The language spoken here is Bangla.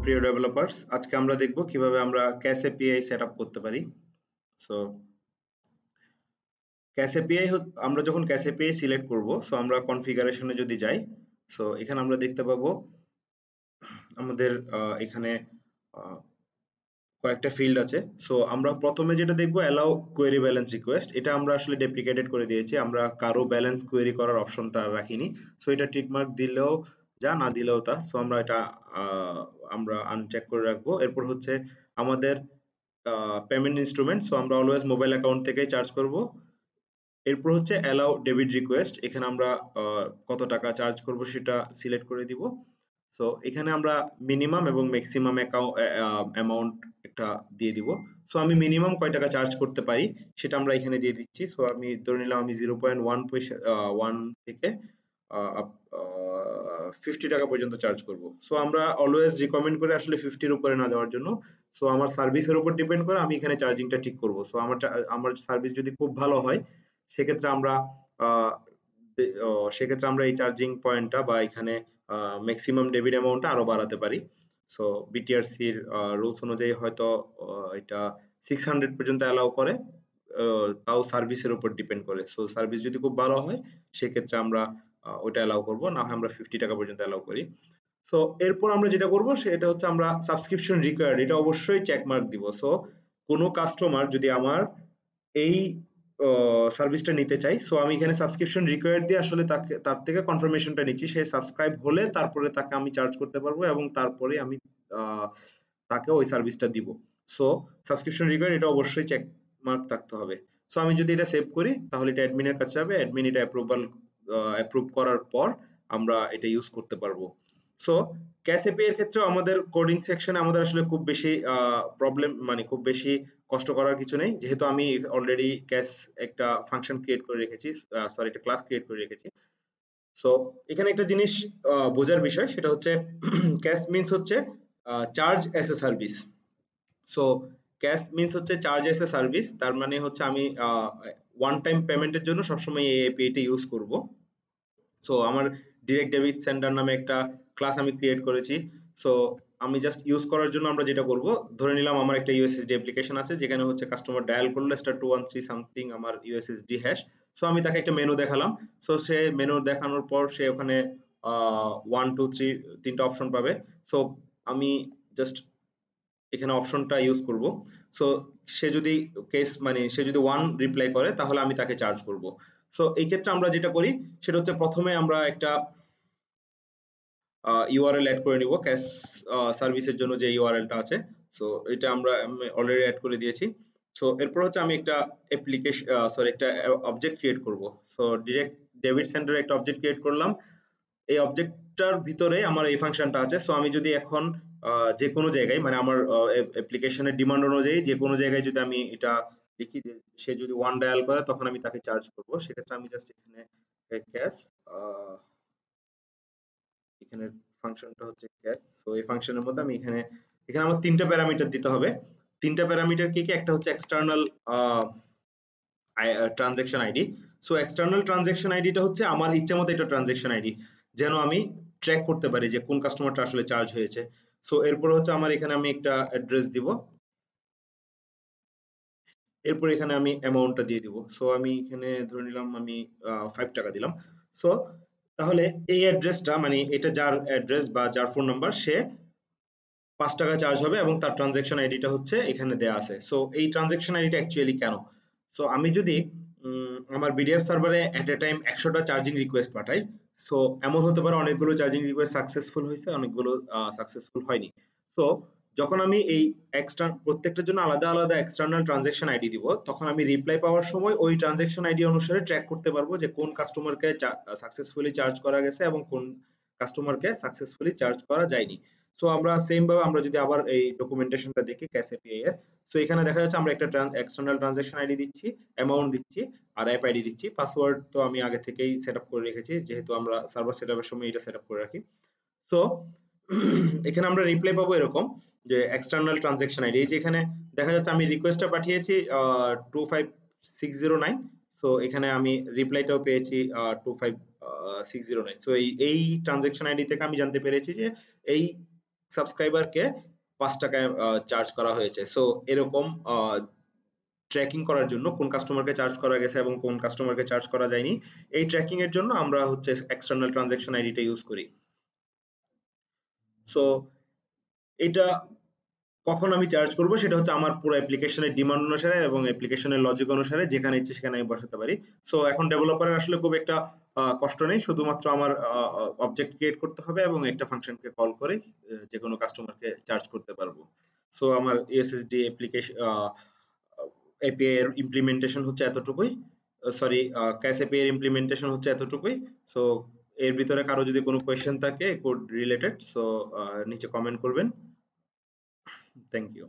প্রিয় ডেভেলপার্স, আজকে আমরা দেখব কিভাবে আমরা ক্যাশ এপিআই সেটআপ করতে পারি। সো ক্যাশ এপিআই আমরা যখন ক্যাশ এপিআই সিলেক্ট করব, সো আমরা কনফিগারেশনে যদি যাই, সো এখানে আমরা দেখতে পাবো আমাদের এখানে আহ, কয়েকটা ফিল্ড আছে। সো আমরা প্রথমে যেটা দেখবো অ্যালাউ কোয়েরি ব্যালেন্স রিকোয়েস্ট, এটা আমরা আসলে ডেপ্রিকেটেড করে দিয়েছি, আমরা কারো ব্যালেন্স কোয়েরি করার অপশনটা রাখিনি। সো এটা টিকমার্ক দিলেও যা, না দিলেও তা। সো আমরা এটা আমরা আনচেক করে রাখবো। এরপর হচ্ছে আমাদের পেমেন্ট ইনস্ট্রুমেন্ট, সো আমরা অলওয়েজ মোবাইল অ্যাকাউন্ট থেকেই চার্জ করব। এরপর হচ্ছে অ্যালাউ ডেবিট রিকোয়েস্ট, এখানে আমরা কত টাকা চার্জ করব সেটা সিলেক্ট করে দিব। সো এখানে আমরা মিনিমাম এবং ম্যাক্সিমাম অ্যামাউন্ট একটা দিয়ে দিব। সো আমি মিনিমাম কয় টাকা চার্জ করতে পারি সেটা আমরা এখানে দিয়ে দিচ্ছি। সো আমি ধরে নিলাম আমি 0.1 পয়সা 1 থেকে 50 টাকা পর্যন্ত চার্জ করব। সো আমরা অলওয়েজ রিকমেন্ড করে আসলে 50 এর উপরে না যাওয়ার জন্য। সো আমার সার্ভিসের উপর ডিপেন্ড করে আমি এখানে চার্জিংটা ঠিক করব। সো আমার সার্ভিস যদি খুব ভালো হয় সেক্ষেত্রে আমরা আহ, সেক্ষেত্রে আমরা এই চার্জিং পয়েন্টটা বা এখানে ম্যাক্সিমাম ডেবিট অ্যামাউন্টটা আরো বাড়াতে পারি। সো বিটিআরসির রুলস অনুযায়ী হয়তো এটা 600 পর্যন্ত অ্যালাউ করে, তাও সার্ভিসের উপর ডিপেন্ড করে। সো সার্ভিস যদি খুব ভালো হয় সেক্ষেত্রে আমরা ওটা অ্যালাউ করব, না হয় আমরা 50 টাকা পর্যন্ত অ্যালাউ করি। সো এরপর আমরা যেটা করব সেটা হচ্ছে আমরা সাবস্ক্রিপশন রিকোয়ার্ড, এটা অবশ্যই চেক মার্ক দিব। সো কোনো কাস্টমার যদি আমার এই সার্ভিসটা নিতে চাই, সো আমি এখানে সাবস্ক্রিপশন রিকোয়ার্ড দিয়ে আসলে তার থেকে কনফার্মেশনটা নিচ্ছি, সে সাবস্ক্রাইব হলে তারপরে তাকে আমি চার্জ করতে পারবো এবং তারপরে আমি আহ, তাকে ওই সার্ভিসটা দিব। সো সাবস্ক্রিপশন রিকোয়ার্ড এটা অবশ্যই চেক মার্ক থাকতে হবে। সো আমি যদি এটা সেভ করি তাহলে এটা অ্যাডমিনের কাছে যাবে, অ্যাডমিন এটা অ্যাপ্রুভ করার পর আমরা এটা ইউজ করতে পারবো। সো ক্যাশ এপিআই এর ক্ষেত্রেও আমাদের কোডিং সেকশনে আমাদের আসলে খুব বেশি প্রবলেম, মানে খুব বেশি কষ্ট করার কিছু নেই, যেহেতু আমি অলরেডি ক্যাশ একটা ফাংশন ক্রিয়েট করে রেখেছি, সরি একটা ক্লাস ক্রিয়েট করে রেখেছি। সো এখানে একটা জিনিস বোঝার বিষয়, সেটা হচ্ছে ক্যাশ মিন্স হচ্ছে charge as a service. So cash means হচ্ছে চার্জ অ্যাজ এ সার্ভিস, তার মানে হচ্ছে আমি ওয়ান টাইম পেমেন্টের জন্য সবসময় এই এপিআইটা ইউজ করব। সো আমার ডিরেক্ট ডেবিট সেন্ডার নামে একটা ক্লাস আমি ক্রিয়েট করেছি। সো আমি জাস্ট ইউজ করার জন্য আমরা যেটা করব, ধরে নিলাম আমার একটা ইউএসএসডি অ্যাপ্লিকেশন আছে যেখানে হচ্ছে কাস্টমার ডায়াল করলো *213 সামথিং আমার ইউএসএসডি হ্যাশ। সো আমি তাকে একটা মেনু দেখালাম। সো সে মেনু দেখানোর পর সে ওখানে 1 2 3 তিনটা অপশন পাবে। সো আমি জাস্ট এখানে অপশনটা ইউজ করব। সো সে যদি সে যদি ওয়ান রিপ্লাই করে তাহলে আমি তাকে চার্জ করব। সো এই ক্ষেত্রে আমরা যেটা করি সেটা হচ্ছে প্রথমে আমরা একটা ইউআরএল অ্যাড করে নিব ক্যাশ সার্ভিসের জন্য যে ইউআরএলটা আছে। সো এটা আমরা অলরেডি অ্যাড করে দিয়েছি। সো এরপর হচ্ছে আমি একটা অ্যাপ্লিকেশন একটা অবজেক্ট ক্রিয়েট করব। সো ডিরেক্ট ডেবিট সেন্টারে একটা অবজেক্ট ক্রিয়েট করলাম। এই অবজেক্টটার ভিতরে আমার এই ফাংশনটা আছে। সো আমি যদি এখন যে কোনো জায়গায়, মানে আমার অ্যাপ্লিকেশনের ডিমান্ড অনুযায়ী যে কোনো জায়গায় যদি আমি এটা লিখি যে সে যদি ওয়ান ডায়াল করে তখন আমি তাকে চার্জ করব, সেক্ষেত্রে আমি জাস্ট এখানে ক্যাশ, এখানে ফাংশনটা হচ্ছে ক্যাশ। সো এই ফাংশনের মধ্যে আমি এখানে এখানে আমার তিনটা প্যারামিটার দিতে হবে। তিনটা প্যারামিটার কি কি? একটা হচ্ছে external transaction ID. So external transaction আইডিটা হচ্ছে আমার ইচ্ছা মতো এটা ট্রানজাকশন আইডি, যেন আমি ট্র্যাক করতে পারি যে কোন কাস্টমারটা আসলে চার্জ হয়েছে। সো এরপর হচ্ছে আমার এখানে আমি একটা অ্যাড্রেস দিব, এরপর এখানে আমি অ্যামাউন্টটা দিয়ে দিব। সো আমি এখানে ধরে নিলাম আমি 5 টাকা দিলাম। সো তাহলে এই অ্যাড্রেসটা, মানে এটা যার অ্যাড্রেস বা যার ফোন নাম্বার, সে 5 টাকা চার্জ হবে এবং তার ট্রানজাকশন আইডিটা হচ্ছে এখানে দেয়া আছে। সো এই ট্রানজাকশন আইডিটা অ্যাকচুয়ালি কেন? সো আমি যদি আমার বিডিএফ সার্ভারে এট এ টাইম 100টা চার্জিং রিকোয়েস্ট পাঠাই, সো এমন হতে পারে অনেকগুলো চার্জিং রিকোয়েস্ট সাকসেসফুল হয়েছে, অনেকগুলো সাকসেসফুল হয়নি। সো যখন আমি এই প্রত্যেকটার জন্য আলাদা আলাদা এক্সটার্নাল ট্রানজাকশন আইডি দিব, তখন আমি রিপ্লাই পাওয়ার সময় ওই ট্রানজাকশন আইডি অনুসারে ট্র্যাক করতে পারবো যে কোন কাস্টমারকে সাকসেসফুলি চার্জ করা গেছে এবং কোন কাস্টমারকে সাকসেসফুলি চার্জ করা যায়নি। সো আমরা সেম ভাবে আমরা যদি আবার এই ডকুমেন্টেশনটা দেখি ক্যাশ এপিআই এর, সো এখানে দেখা যাচ্ছে আমরা একটা এক্সটার্নাল ট্রানজাকশন আইডি দিচ্ছি, অ্যামাউন্ট দিচ্ছি, আর অ্যাপ আইডি দিচ্ছি। পাসওয়ার্ড তো আমি আগে থেকেই সেটআপ করে রেখেছি, যেহেতু আমরা সার্ভার সেটআপের সময় এটা সেটআপ করে রাখি। সো এখানে আমরা রিপ্লাই পাবো এরকম যে এক্সটার্নাল ট্রানজাকশন আইডি, এই যে এখানে দেখা যাচ্ছে আমি রিকোয়েস্টটা পাঠিয়েছি 25609। সো এখানে আমি রিপ্লাইটাও পেয়েছি 25609। সো এই ট্রানজাকশন আইডি থেকে আমি জানতে পেরেছি যে এই সাবস্ক্রাইবারকে 5 টাকায় চার্জ করা হয়েছে। সো এরকম ট্র্যাকিং করার জন্য কোন কাস্টমারকে চার্জ করা গেছে এবং কোন কাস্টমারকে চার্জ করা যায়নি, এই ট্র্যাকিং এর জন্য আমরা হচ্ছে এক্সটার্নাল ট্রানজাকশন আইডিটা ইউজ করি। সো এটা কখন আমি চার্জ করব সেটা হচ্ছে আমার পুরো অ্যাপ্লিকেশনের ডিমান্ড অনুসারে এবং অ্যাপ্লিকেশনের লজিক অনুসারে যেখানে ইচ্ছে সেখানে আমি বসাতে পারি। সো এখন ডেভেলপারের আসলে খুব একটা কষ্ট নেই, শুধুমাত্র আমার অবজেক্ট ক্রিয়েট করতে হবে এবং একটা ফাংশনকে কল করে যে কোনো কাস্টমারকে চার্জ করতে পারবো। সো আমার ইউএসএসডি অ্যাপ্লিকেশন এপিআই এর ইমপ্লিমেন্টেশন হচ্ছে এতটুকুই, সরি ক্যাশ এপিআই এর ইমপ্লিমেন্টেশন হচ্ছে এতটুকুই। সো এর ভিতরে কারো যদি কোনো কোয়েশ্চেন থাকে কোড রিলেটেড, সো নিচে কমেন্ট করবেন। Thank you.